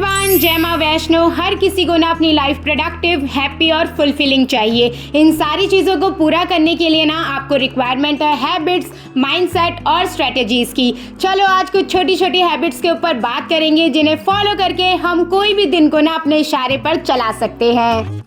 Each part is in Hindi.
एवरीवन, जय मां वैष्णो। हर किसी को ना अपनी लाइफ प्रोडक्टिव, हैप्पी और फुलफिलिंग चाहिए। इन सारी चीज़ों को पूरा करने के लिए ना आपको रिक्वायरमेंट है हैबिट्स, माइंडसेट और स्ट्रेटजीज की। चलो आज कुछ छोटी छोटी हैबिट्स के ऊपर बात करेंगे जिन्हें फॉलो करके हम कोई भी दिन को ना अपने इशारे पर चला सकते हैं।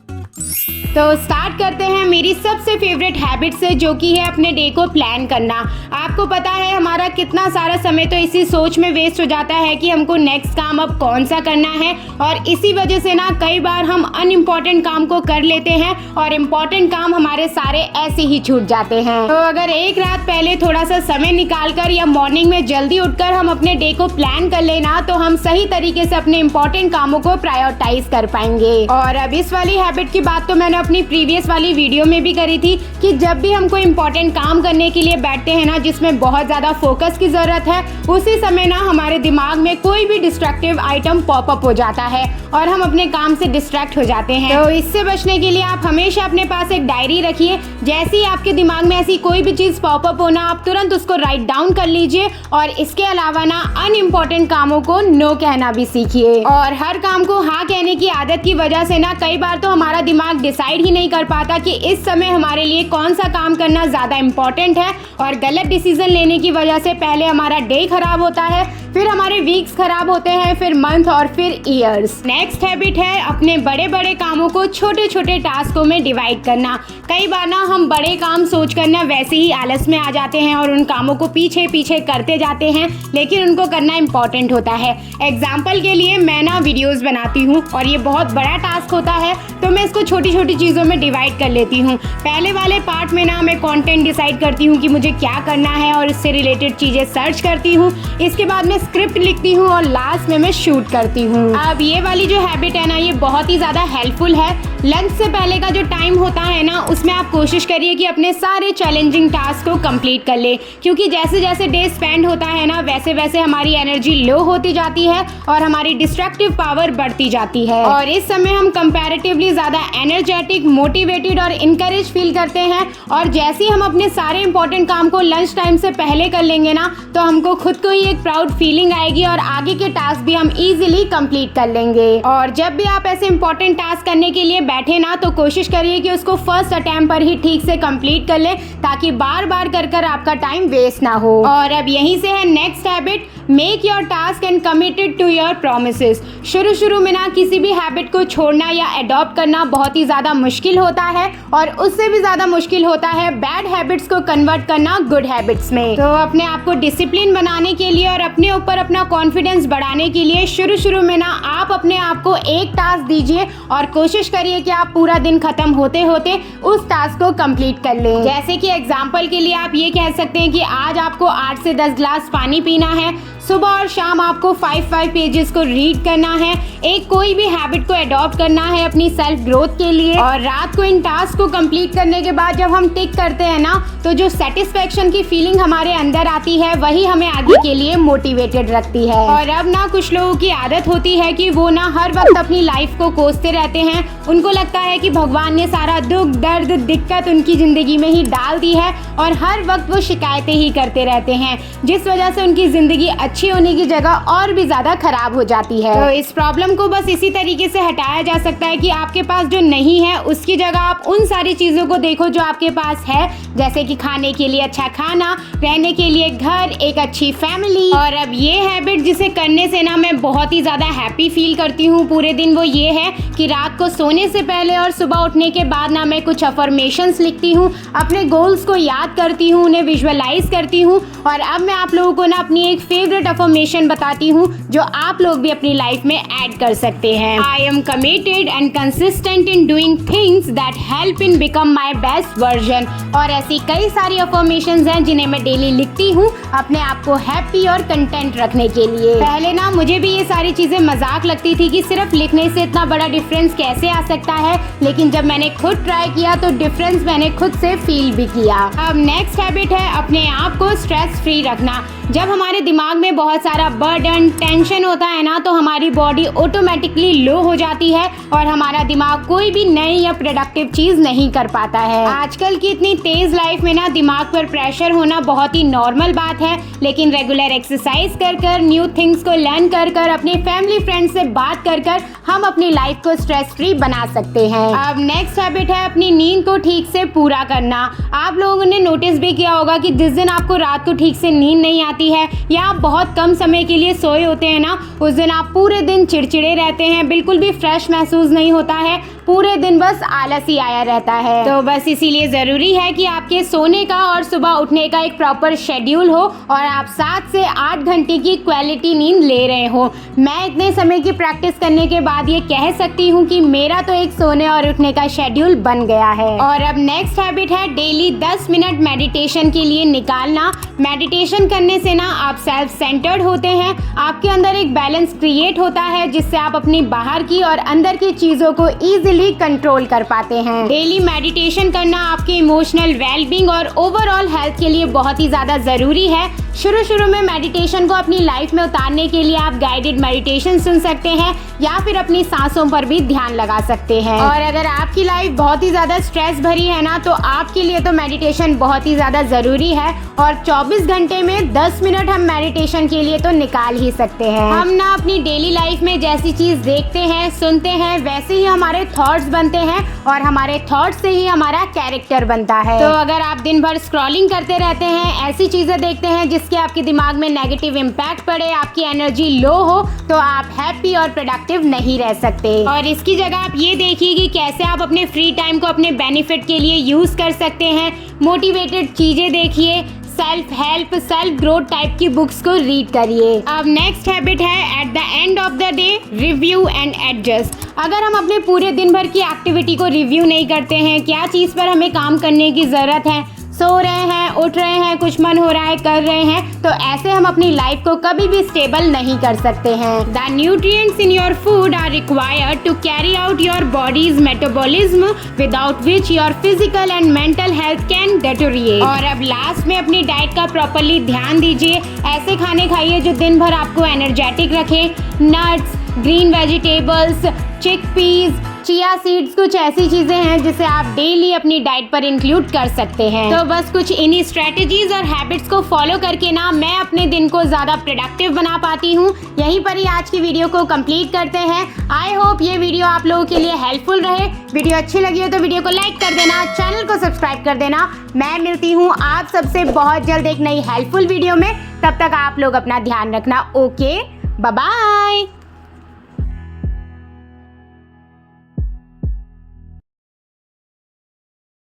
तो स्टार्ट करते हैं मेरी सबसे फेवरेट हैबिट से, जो कि है अपने डे को प्लान करना। आपको पता है हमारा कितना सारा समय तो इसी सोच में वेस्ट हो जाता है कि हमको नेक्स्ट काम अब कौन सा करना है, और इसी वजह से ना कई बार हम अनइम्पॉर्टेंट काम को कर लेते हैं और इम्पॉर्टेंट काम हमारे सारे ऐसे ही छूट जाते हैं। तो अगर एक रात पहले थोड़ा सा समय निकाल कर या मॉर्निंग में जल्दी उठकर हम अपने डे को प्लान कर लेना, तो हम सही तरीके से अपने इम्पॉर्टेंट कामों को प्रायोरिटाइज कर पाएंगे। और अब इस वाली हैबिट की बात तो मैंने अपनी प्रीवियस वाली वीडियो में भी करी थी कि जब भी हम कोई इम्पोर्टेंट काम करने के लिए बैठते हैं ना, जिसमें बहुत ज़्यादा फोकस की ज़रूरत है, उसी समय ना हमारे दिमाग में कोई भी डिस्ट्रक्टिव आइटम पॉपअप हो जाता है और हम अपने काम से डिस्ट्रैक्ट हो जाते हैं। तो इससे बचने के लिए आप हमेशा अपने पास एक डायरी रखिए। जैसे ही आपके दिमाग में ऐसी कोई भी चीज़ पॉपअप होना, आप तुरंत उसको राइट डाउन कर लीजिए। और इसके अलावा ना अनइम्पॉर्टेंट कामों को नो कहना भी सीखिए। और हर काम को हाँ कहने की आदत की वजह से ना कई बार तो हमारा दिमाग डिसाइड ही नहीं कर पाता कि इस समय हमारे लिए कौन सा काम करना ज़्यादा इम्पोर्टेंट है, और गलत डिसीजन लेने की वजह से पहले हमारा डे खराब होता है, फिर हमारे वीक्स खराब होते हैं, फिर मंथ और फिर ईयर्स। नेक्स्ट हैबिट है अपने बड़े बड़े कामों को छोटे छोटे टास्कों में डिवाइड करना। कई बार ना हम बड़े काम सोच कर ना वैसे ही आलस में आ जाते हैं और उन कामों को पीछे पीछे करते जाते हैं, लेकिन उनको करना इम्पोर्टेंट होता है। एग्जाम्पल के लिए मैं ना वीडियोस बनाती हूँ और ये बहुत बड़ा टास्क होता है, तो मैं इसको छोटी छोटी चीज़ों में डिवाइड कर लेती हूँ। पहले वाले पार्ट में ना मैं कंटेंट डिसाइड करती हूँ कि मुझे क्या करना है और इससे रिलेटेड चीज़ें सर्च करती हूँ। इसके बाद मैं स्क्रिप्ट लिखती हूँ और लास्ट में मैं शूट करती हूँ। अब ये वाली जो हैबिट है ना, ये बहुत ही ज़्यादा हेल्पफुल है। लंच से पहले का जो टाइम होता है ना, उसमें आप कोशिश करिए कि अपने सारे चैलेंजिंग टास्क को कंप्लीट कर ले, क्योंकि जैसे जैसे डे स्पेंड होता है ना, वैसे वैसे हमारी एनर्जी लो होती जाती है और हमारी डिस्ट्रक्टिव पावर बढ़ती जाती है। और इस समय हम कंपैरेटिवली ज़्यादा एनर्जेटिक, मोटिवेटेड और इनकरेज फील करते हैं। और जैसे ही हम अपने सारे इंपॉर्टेंट काम को लंच टाइम से पहले कर लेंगे ना, तो हमको खुद को ही एक प्राउड फीलिंग आएगी और आगे के टास्क भी हम इजीली कंप्लीट कर लेंगे। और जब भी आप ऐसे इंपॉर्टेंट टास्क करने के लिए बैठे ना, तो कोशिश करिए कि उसको फर्स्ट अटेम्प्ट पर ही ठीक से कंप्लीट कर ले, ताकि बार बार कर कर आपका टाइम वेस्ट ना हो। और अब यहीं से है next habit, make your task and committed to your promises. शुरू में ना किसी भी हैबिट को छोड़ना या अडॉप्ट करना बहुत ही ज़्यादा मुश्किल होता है, और उससे भी ज़्यादा मुश्किल होता है बैड हैबिट्स को कन्वर्ट करना गुड हैबिट्स में। तो अपने आप को डिसिप्लिन बनाने के लिए और अपने ऊपर अपना कॉन्फिडेंस बढ़ाने के लिए शुरू में ना आप अपने आप को एक टास्क दीजिए और कोशिश करिए कि आप पूरा दिन खत्म होते होते उस टास्क को कंप्लीट कर लें। जैसे कि एग्जांपल के लिए आप ये कह सकते हैं कि आज आपको 8 से 10 ग्लास पानी पीना है, सुबह और शाम आपको 5 पेजेस को रीड करना है, एक कोई भी हैबिट को अडॉप्ट करना है अपनी सेल्फ ग्रोथ के लिए। और रात को इन टास्क को कंप्लीट करने के बाद जब हम टिक करते हैं ना, तो जो सेटिस्फेक्शन की फीलिंग हमारे अंदर आती है, वही हमें आगे के लिए मोटिवेटेड रखती है। और अब ना कुछ लोगों की आदत होती है कि वो ना हर वक्त अपनी लाइफ को कोसते रहते हैं। उनको लगता है कि भगवान ने सारा दुख, दर्द, दिक्कत उनकी जिंदगी में ही डाल दी है और हर वक्त वो शिकायतें ही करते रहते हैं, जिस वजह से उनकी जिंदगी अच्छी होने की जगह और भी ज्यादा खराब हो जाती है। तो इस प्रॉब्लम को बस इसी तरीके से हटाया जा सकता है कि आपके पास जो नहीं है उसकी जगह आप उन सारी चीजों को देखो जो आपके पास है, जैसे कि खाने के लिए अच्छा खाना, रहने के लिए घर, एक अच्छी फैमिली। और अब ये हैबिट जिसे करने से ना मैं बहुत ही ज्यादा हैप्पी फील करती हूँ पूरे दिन, वो ये है कि रात को सोने से पहले और सुबह उठने के बाद ना मैं कुछ अफर्मेशंस लिखती हूँ, अपने गोल्स को याद करती हूँ, उन्हें विजुअलाइज करती हूँ। और अब मैं आप लोगों को ना अपनी एक फेवरेट अफर्मेशन बताती हूँ जो आप लोग भी अपनी लाइफ में ऐड कर सकते हैं। I am committed and consistent in doing things that help in become my best version. और ऐसी कई सारी अफर्मेशंस हैं जिन्हें मैं डेली लिखती हूँ अपने आप को हैप्पी और कंटेंट रखने के लिए। पहले ना मुझे भी ये सारी चीजें मजाक लगती थी कि सिर्फ लिखने से इतना बड़ा डिफरेंस कैसे आ सकता है, लेकिन जब मैंने खुद ट्राई किया तो डिफरेंस मैंने खुद से फील भी किया। अब नेक्स्ट हैबिट है अपने आप को स्ट्रेस फ्री रखना। जब हमारे दिमाग में बहुत सारा बर्डन टेंशन होता है ना, तो हमारी बॉडी ऑटोमेटिकली लो हो जाती है और हमारा दिमाग कोई भी नई या प्रोडक्टिव चीज नहीं कर पाता है। आजकल की इतनी तेज लाइफ में ना दिमाग पर प्रेशर होना बहुत ही नॉर्मल बात है, लेकिन रेगुलर एक्सरसाइज कर कर, न्यू थिंग्स को लर्न कर कर, अपने फैमिली फ्रेंड्स से बात कर कर हम अपनी लाइफ को स्ट्रेस फ्री बना सकते हैं। अब नेक्स्ट हैबिट है अपनी नींद को ठीक से पूरा करना। आप लोगों ने नोटिस भी किया होगा कि जिस दिन आपको रात को ठीक से नींद नहीं आती है या आप बहुत कम समय के लिए सोए होते हैं ना, उस दिन आप पूरे दिन चिड़चिड़े रहते हैं, बिल्कुल भी फ्रेश महसूस नहीं होता है, पूरे दिन बस आलस ही आया रहता है। तो बस इसीलिए ज़रूरी है कि आपके सोने का और सुबह उठने का एक प्रॉपर शेड्यूल हो और आप 7 से 8 घंटे की क्वालिटी नींद ले रहे हो। मैं इतने समय की प्रैक्टिस करने के बाद ये कह सकती हूँ कि मेरा तो एक सोने और उठने का शेड्यूल बन गया है। और अब नेक्स्ट हैबिट है डेली 10 मिनट मेडिटेशन के लिए निकालना। मेडिटेशन करने से ना आप सेल्फ सेंटर्ड होते हैं, आपके अंदर एक बैलेंस क्रिएट होता है जिससे आप अपनी बाहर की और अंदर की चीज़ों को ईजिली कंट्रोल कर पाते हैं। डेली मेडिटेशन करना आपके इमोशनल वेलबींग और ओवरऑल हेल्थ के लिए बहुत ही ज़्यादा ज़रूरी है। शुरू में मेडिटेशन को अपनी लाइफ में उतारने के लिए आप गाइडेड मेडिटेशन सुन सकते हैं या फिर अपनी सांसों पर भी ध्यान लगा सकते हैं। और अगर आपकी लाइफ बहुत ही ज़्यादा स्ट्रेस भरी है ना, तो आपके लिए तो मेडिटेशन बहुत ही ज़्यादा ज़रूरी है और 24 घंटे में 10 मिनट हम मेडिटेशन के लिए तो निकाल ही सकते हैं। हम ना अपनी डेली लाइफ में जैसी चीज़ देखते हैं सुनते हैं वैसे ही हमारे थॉट्स बनते हैं और हमारे थॉट्स से ही हमारा कैरेक्टर बनता है। तो अगर आप दिन भर स्क्रॉलिंग करते रहते हैं, ऐसी चीज़ें देखते हैं जिसके आपके दिमाग में नेगेटिव इम्पैक्ट पड़े, आपकी एनर्जी लो हो, तो आप हैप्पी और प्रोडक्टिव नहीं रह सकते। और इसकी जगह आप ये देखिए कि कैसे आप अपने फ्री टाइम को अपने बेनिफिट के लिए यूज़ कर सकते हैं। मोटिवेटेड चीज़ें देखिए, self help self growth type की बुक्स को रीड करिए। अब नेक्स्ट हैबिट है at the end of the day review and adjust. अगर हम अपने पूरे दिन भर की एक्टिविटी को रिव्यू नहीं करते हैं, क्या चीज़ पर हमें काम करने की ज़रूरत है, सो रहे हैं, उठ रहे हैं, कुछ मन हो रहा है कर रहे हैं, तो ऐसे हम अपनी लाइफ को कभी भी स्टेबल नहीं कर सकते हैं। The nutrients in your food are required to carry out your body's metabolism without which your physical and mental health can deteriorate. और अब लास्ट में अपनी डाइट का प्रॉपरली ध्यान दीजिए। ऐसे खाने खाइए जो दिन भर आपको एनर्जेटिक रखे। Nuts, green vegetables, chickpeas, chia seeds, कुछ ऐसी चीज़ें हैं जिसे आप डेली अपनी डाइट पर इंक्लूड कर सकते हैं। तो बस कुछ इन्हीं स्ट्रेटजीज और हैबिट्स को फॉलो करके ना मैं अपने दिन को ज़्यादा प्रोडक्टिव बना पाती हूँ। यहीं पर ही आज की वीडियो को कंप्लीट करते हैं। आई होप ये वीडियो आप लोगों के लिए हेल्पफुल रहे। वीडियो अच्छी लगी हो तो वीडियो को लाइक कर देना, चैनल को सब्सक्राइब कर देना। मैं मिलती हूँ आप सबसे बहुत जल्द एक नई हेल्पफुल वीडियो में। तब तक आप लोग अपना ध्यान रखना। Okay, bye bye.